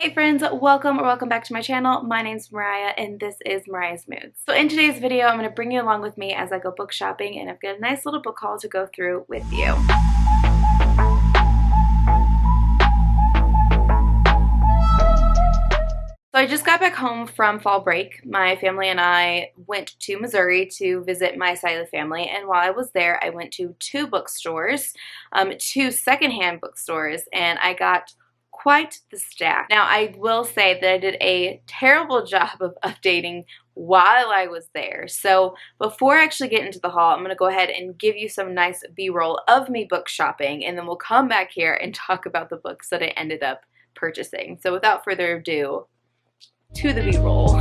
Hey friends, welcome or welcome back to my channel. My name's Mariah and this is Mariah's Moods. So in today's video, I'm going to bring you along with me as I go book shopping, and I've got a nice little book haul to go through with you. So I just got back home from fall break. My family and I went to Missouri to visit my side of the family, and while I was there, I went to two bookstores, two secondhand bookstores, and I got quite the stack. Now, I will say that I did a terrible job of updating while I was there. So before I actually get into the haul, I'm going to go ahead and give you some nice B-roll of me book shopping, and then we'll come back here and talk about the books that I ended up purchasing. So without further ado, to the B-roll.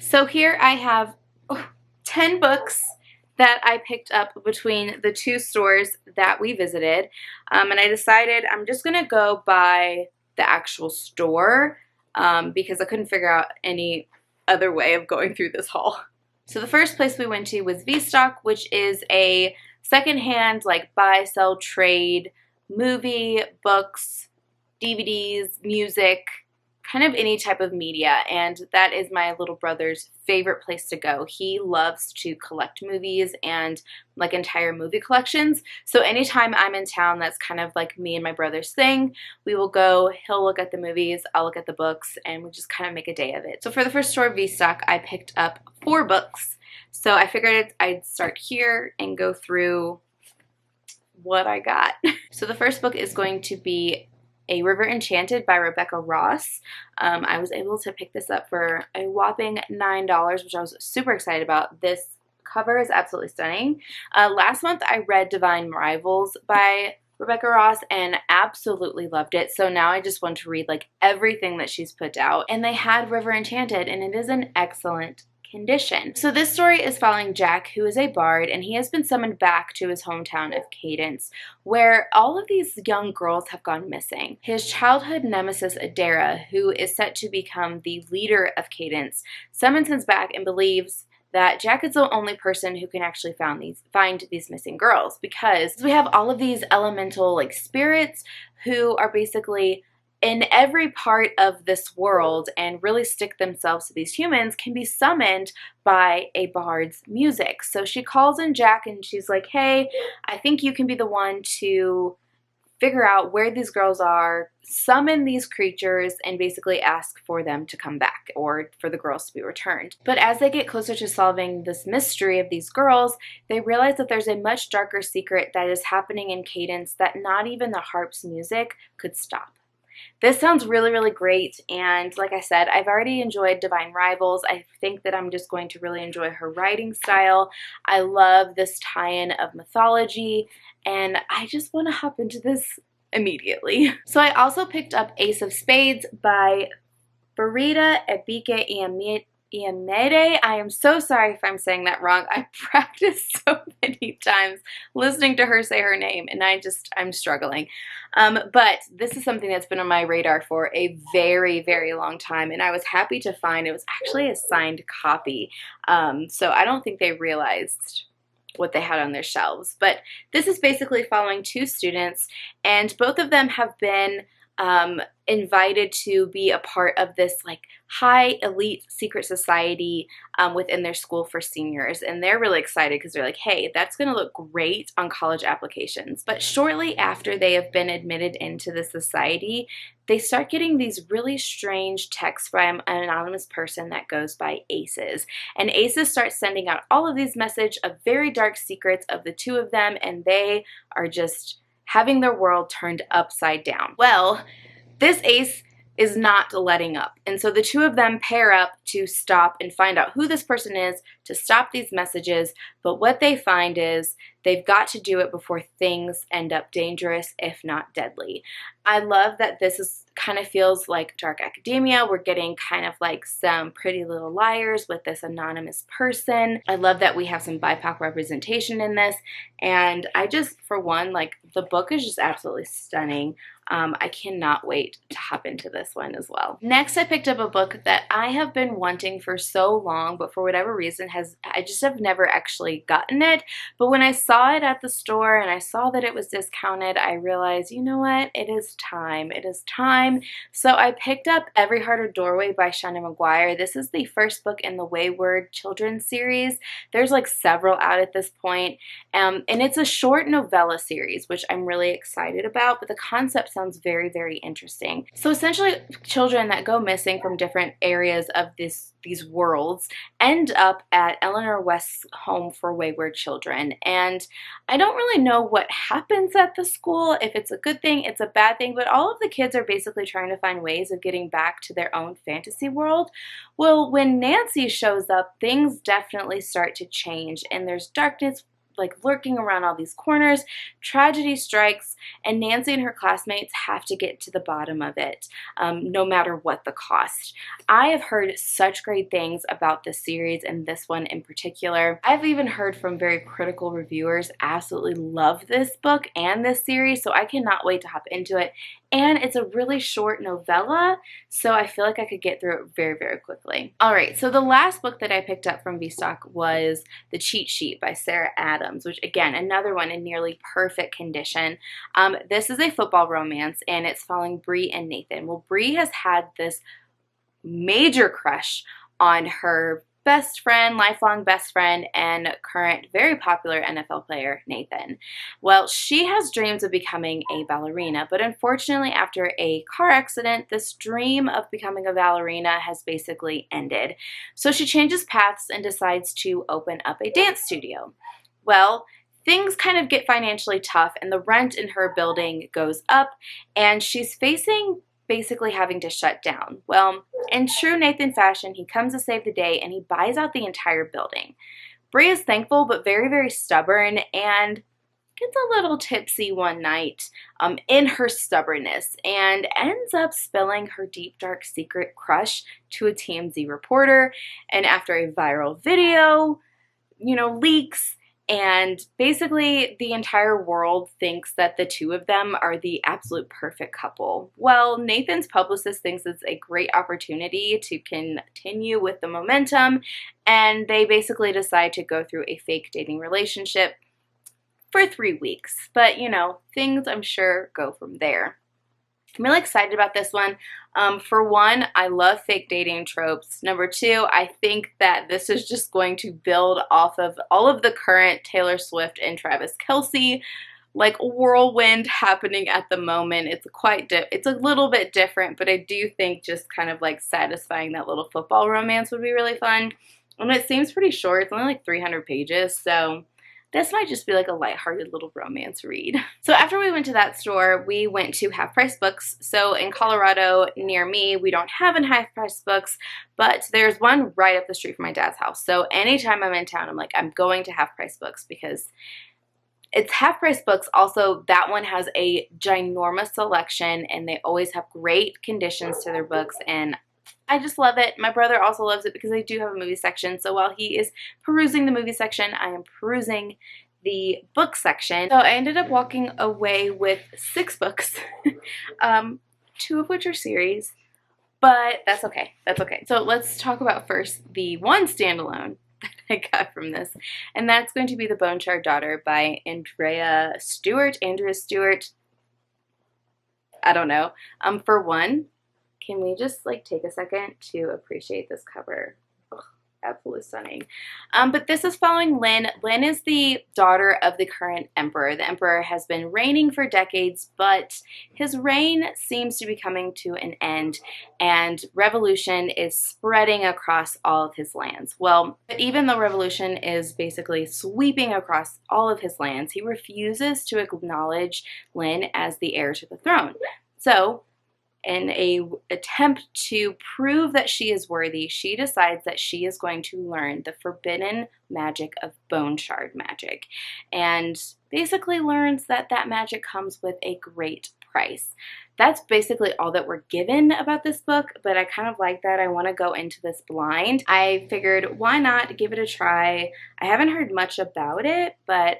So here I have 10 books that I picked up between the two stores that we visited, and I decided I'm just going to go by the actual store because I couldn't figure out any other way of going through this haul. So the first place we went to was VStock, which is a secondhand like buy, sell, trade, movie, books, DVDs, music, kind of any type of media, and that is my little brother's favorite place to go. He loves to collect movies and like entire movie collections, so anytime I'm in town, that's kind of like me and my brother's thing. We will go, he'll look at the movies, I'll look at the books, and we just kind of make a day of it. So for the first store, VStock, I picked up 4 books, so I figured I'd start here and go through what I got. So the first book is going to be A River Enchanted by Rebecca Ross. I was able to pick this up for a whopping $9, which I was super excited about. This cover is absolutely stunning. Last month I read Divine Rivals by Rebecca Ross and absolutely loved it. So now I just want to read like everything that she's put out. And they had River Enchanted, and it is an excellent condition. So this story is following Jack, who is a bard, and he has been summoned back to his hometown of Cadence, where all of these young girls have gone missing. His childhood nemesis Adara, who is set to become the leader of Cadence, summons him back and believes that Jack is the only person who can actually find these missing girls, because we have all of these elemental like spirits who are basically in every part of this world and really stick themselves to these humans, can be summoned by a bard's music. So she calls in Jack and she's like, hey, I think you can be the one to figure out where these girls are, summon these creatures, and basically ask for them to come back or for the girls to be returned. But as they get closer to solving this mystery of these girls, they realize that there's a much darker secret that is happening in Cadence that not even the harp's music could stop. This sounds really, really great, and like I said, I've already enjoyed Divine Rivals. I think that I'm just going to really enjoy her writing style. I love this tie-in of mythology, and I just want to hop into this immediately. So I also picked up Ace of Spades by Farida Ebike Iyamide. I am so sorry if I'm saying that wrong. I practiced so many times listening to her say her name, and I'm struggling. But this is something that's been on my radar for a very, very long time, and I was happy to find it was actually a signed copy. So I don't think they realized what they had on their shelves. But this is basically following two students, and both of them have been invited to be a part of this like high elite secret society within their school for seniors, and they're really excited because they're like, hey, that's going to look great on college applications. But shortly after they have been admitted into the society, they start getting these really strange texts from an anonymous person that goes by Aces, and Aces starts sending out all of these messages of very dark secrets of the two of them, and they are just having their world turned upside down. Well, this Ace is not letting up, and so the two of them pair up to stop and find out who this person is, to stop these messages. But what they find is they've got to do it before things end up dangerous, if not deadly. I love that this is kind of feels like Dark Academia. We're getting kind of like some Pretty Little Liars with this anonymous person. I love that we have some BIPOC representation in this, and I just, for one, like, the book is just absolutely stunning. I cannot wait to hop into this one as well. Next, I picked up a book that I have been wanting for so long, but for whatever reason I just have never actually gotten it. But when I saw it at the store and I saw that it was discounted, I realized, you know what, it is time. It is time. So I picked up Every Heart a Doorway by Seanan McGuire. This is the first book in the Wayward Children series. There's like several out at this point, and it's a short novella series, which I'm really excited about, but the concept sounds very, very interesting. So essentially, children that go missing from different areas of these worlds end up at Eleanor West's home for wayward children, and I don't really know what happens at the school, if it's a good thing, it's a bad thing, but all of the kids are basically trying to find ways of getting back to their own fantasy world. Well, when Nancy shows up, things definitely start to change, and there's darkness like lurking around all these corners. Tragedy strikes, and Nancy and her classmates have to get to the bottom of it, no matter what the cost. I have heard such great things about this series, and this one in particular. I've even heard from very critical reviewers absolutely love this book and this series, so I cannot wait to hop into it. And it's a really short novella, so I feel like I could get through it very, very quickly. Alright, so the last book that I picked up from Vstock was The Cheat Sheet by Sarah Adams, which, again, another one in nearly perfect condition. This is a football romance, and it's following Bree and Nathan. Well, Bree has had this major crush on her best friend, lifelong best friend, and current very popular NFL player, Nathan. Well, she has dreams of becoming a ballerina, but unfortunately after a car accident, this dream of becoming a ballerina has basically ended. So she changes paths and decides to open up a dance studio. Well, things kind of get financially tough, and the rent in her building goes up, and she's facing basically having to shut down. Well, in true Nathan fashion, he comes to save the day, and he buys out the entire building. Bree is thankful, but very, very stubborn, and gets a little tipsy one night in her stubbornness and ends up spilling her deep, dark secret crush to a TMZ reporter. And after a viral video, leaks, and basically the entire world thinks that the two of them are the absolute perfect couple. Well, Nathan's publicist thinks it's a great opportunity to continue with the momentum, and they basically decide to go through a fake dating relationship for 3 weeks. But, things I'm sure go from there. I'm really excited about this one. For one, I love fake dating tropes. Number two, I think that this is just going to build off of all of the current Taylor Swift and Travis Kelce whirlwind happening at the moment. It's a little bit different, but I do think just kind of satisfying that little football romance would be really fun. And it seems pretty short. It's only 300 pages, so this might just be a lighthearted little romance read. So after we went to that store, we went to Half Price Books. So in Colorado, near me, we don't have an Half Price Books, but there's one right up the street from my dad's house. So anytime I'm in town, I'm going to Half Price Books because it's Half Price Books. Also, that one has a ginormous selection, and they always have great conditions to their books, and I just love it. My brother also loves it because they do have a movie section. So while he is perusing the movie section, I am perusing the book section. So I ended up walking away with 6 books, 2 of which are series, but that's okay. That's okay. So let's talk about first the one standalone that I got from this, and that's going to be The Bone Shard Daughter by Andrea Stewart. I don't know. For one, can we just take a second to appreciate this cover? Ugh, absolutely stunning. But this is following Lynn. Lynn is the daughter of the current emperor. The emperor has been reigning for decades, but his reign seems to be coming to an end, and revolution is spreading across all of his lands. Well, even though revolution is basically sweeping across all of his lands, he refuses to acknowledge Lynn as the heir to the throne. So, in an attempt to prove that she is worthy, she decides that she is going to learn the forbidden magic of bone shard magic, and basically learns that that magic comes with a great price. That's basically all that we're given about this book, but I kind of like that. I want to go into this blind. I figured, why not give it a try? I haven't heard much about it, but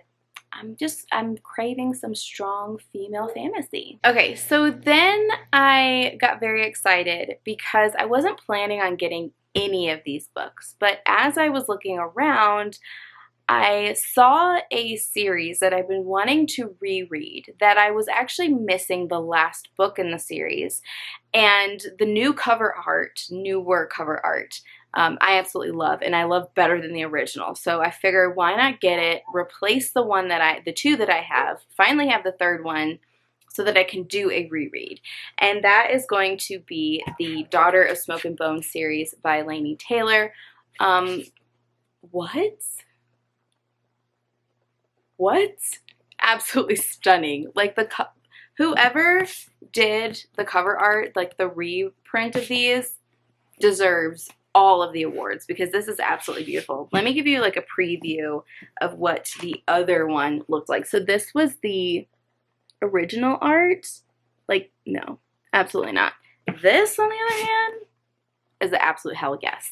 I'm craving some strong female fantasy. Okay, so then I got very excited because I wasn't planning on getting any of these books, but as I was looking around, I saw a series that I've been wanting to reread that I was actually missing the last book in the series, and the newer cover art, I absolutely love, and I love better than the original. So I figured, why not get it, replace the 2 that I have, finally have the 3rd one so that I can do a reread. And that is going to be the Daughter of Smoke and Bone series by Laini Taylor. What? Absolutely stunning. Whoever did the cover art, the reprint of these, deserves all of the awards because this is absolutely beautiful. Let me give you a preview of what the other one looked like. So this was the original art. No, absolutely not. This, on the other hand, is the absolute hell yes.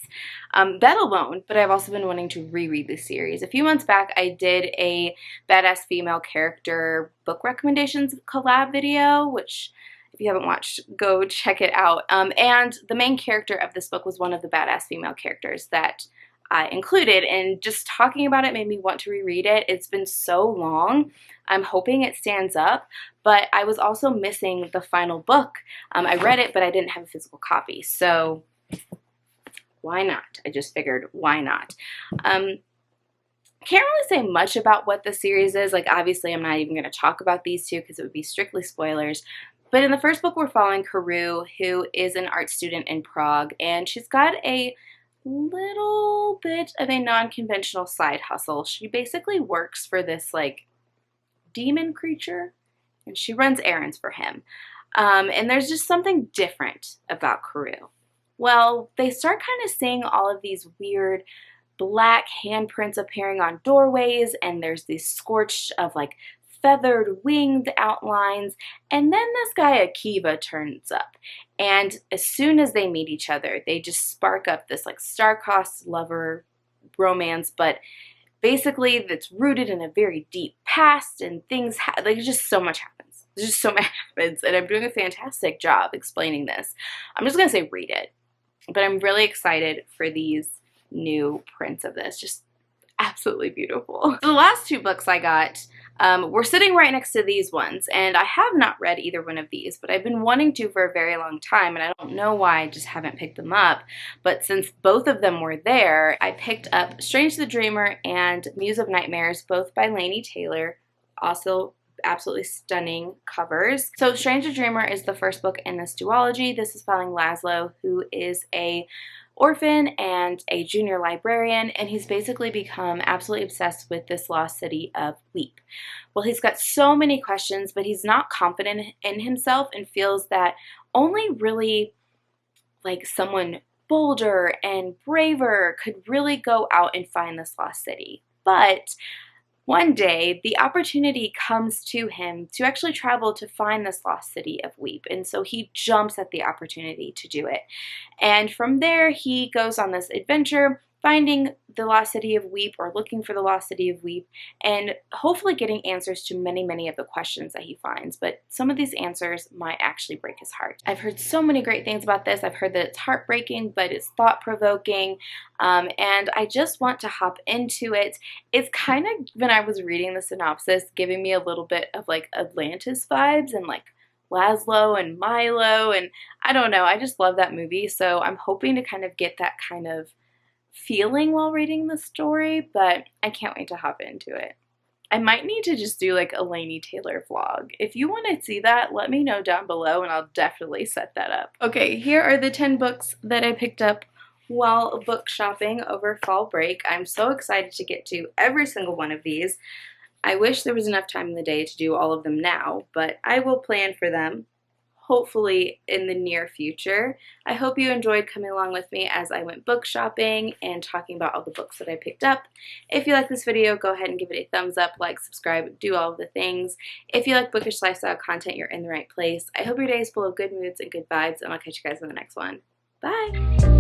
That alone, but I've also been wanting to reread this series. A few months back, I did a Badass Female Character book recommendations collab video, which if you haven't watched, go check it out. And the main character of this book was one of the badass female characters that I included, and just talking about it made me want to reread it. It's been so long. I'm hoping it stands up, but I was also missing the final book. I read it, but I didn't have a physical copy, so why not? I just figured, why not? Can't really say much about what the series is. Obviously, I'm not even going to talk about these two because it would be strictly spoilers. But in the first book, we're following Karou, who is an art student in Prague, and she's got a little bit of a non-conventional side hustle. She basically works for this, demon creature, and she runs errands for him. And there's just something different about Karou. Well, they start kind of seeing all of these weird black handprints appearing on doorways, and there's these scorched of feathered winged outlines. And then this guy Akiva turns up. And as soon as they meet each other, they just spark up this like star-crossed lover romance, but basically that's rooted in a very deep past, and things like just so much happens. There's just so much happens, and I'm doing a fantastic job explaining this. I'm just gonna say read it, but I'm really excited for these new prints of this. Just absolutely beautiful. The last two books I got were sitting right next to these ones, and I have not read either one of these, but I've been wanting to for a very long time, and I don't know why I just haven't picked them up. But since both of them were there, I picked up Strange the Dreamer and Muse of Nightmares, both by Laini Taylor. Also absolutely stunning covers. So Strange the Dreamer is the first book in this duology. This is following Laszlo, who is a orphan and a junior librarian, and he's basically become absolutely obsessed with this lost city of Weep. Well, he's got so many questions, but he's not confident in himself and feels that only really like someone bolder and braver could really go out and find this lost city. But one day, the opportunity comes to him to actually travel to find this lost city of Weep, and so he jumps at the opportunity to do it. And from there, he goes on this adventure, finding the lost city of Weep, or looking for the lost city of Weep, and hopefully getting answers to many, many of the questions that he finds. But some of these answers might actually break his heart. I've heard so many great things about this. I've heard that it's heartbreaking, but it's thought-provoking, and I just want to hop into it. It's kind of, when I was reading the synopsis, giving me a little bit of like Atlantis vibes and like Laszlo and Milo, and I don't know, I just love that movie, so I'm hoping to kind of get that kind of feeling while reading the story, but I can't wait to hop into it. I might need to just do like a Laini Taylor vlog. If you want to see that, let me know down below and I'll definitely set that up. Okay, here are the 10 books that I picked up while book shopping over fall break. I'm so excited to get to every single one of these. I wish there was enough time in the day to do all of them now, but I will plan for them, hopefully in the near future. I hope you enjoyed coming along with me as I went book shopping and talking about all the books that I picked up. If you like this video, go ahead and give it a thumbs up, like, subscribe, do all of the things. If you like bookish lifestyle content, you're in the right place. I hope your day is full of good moods and good vibes, and I'll catch you guys in the next one. Bye!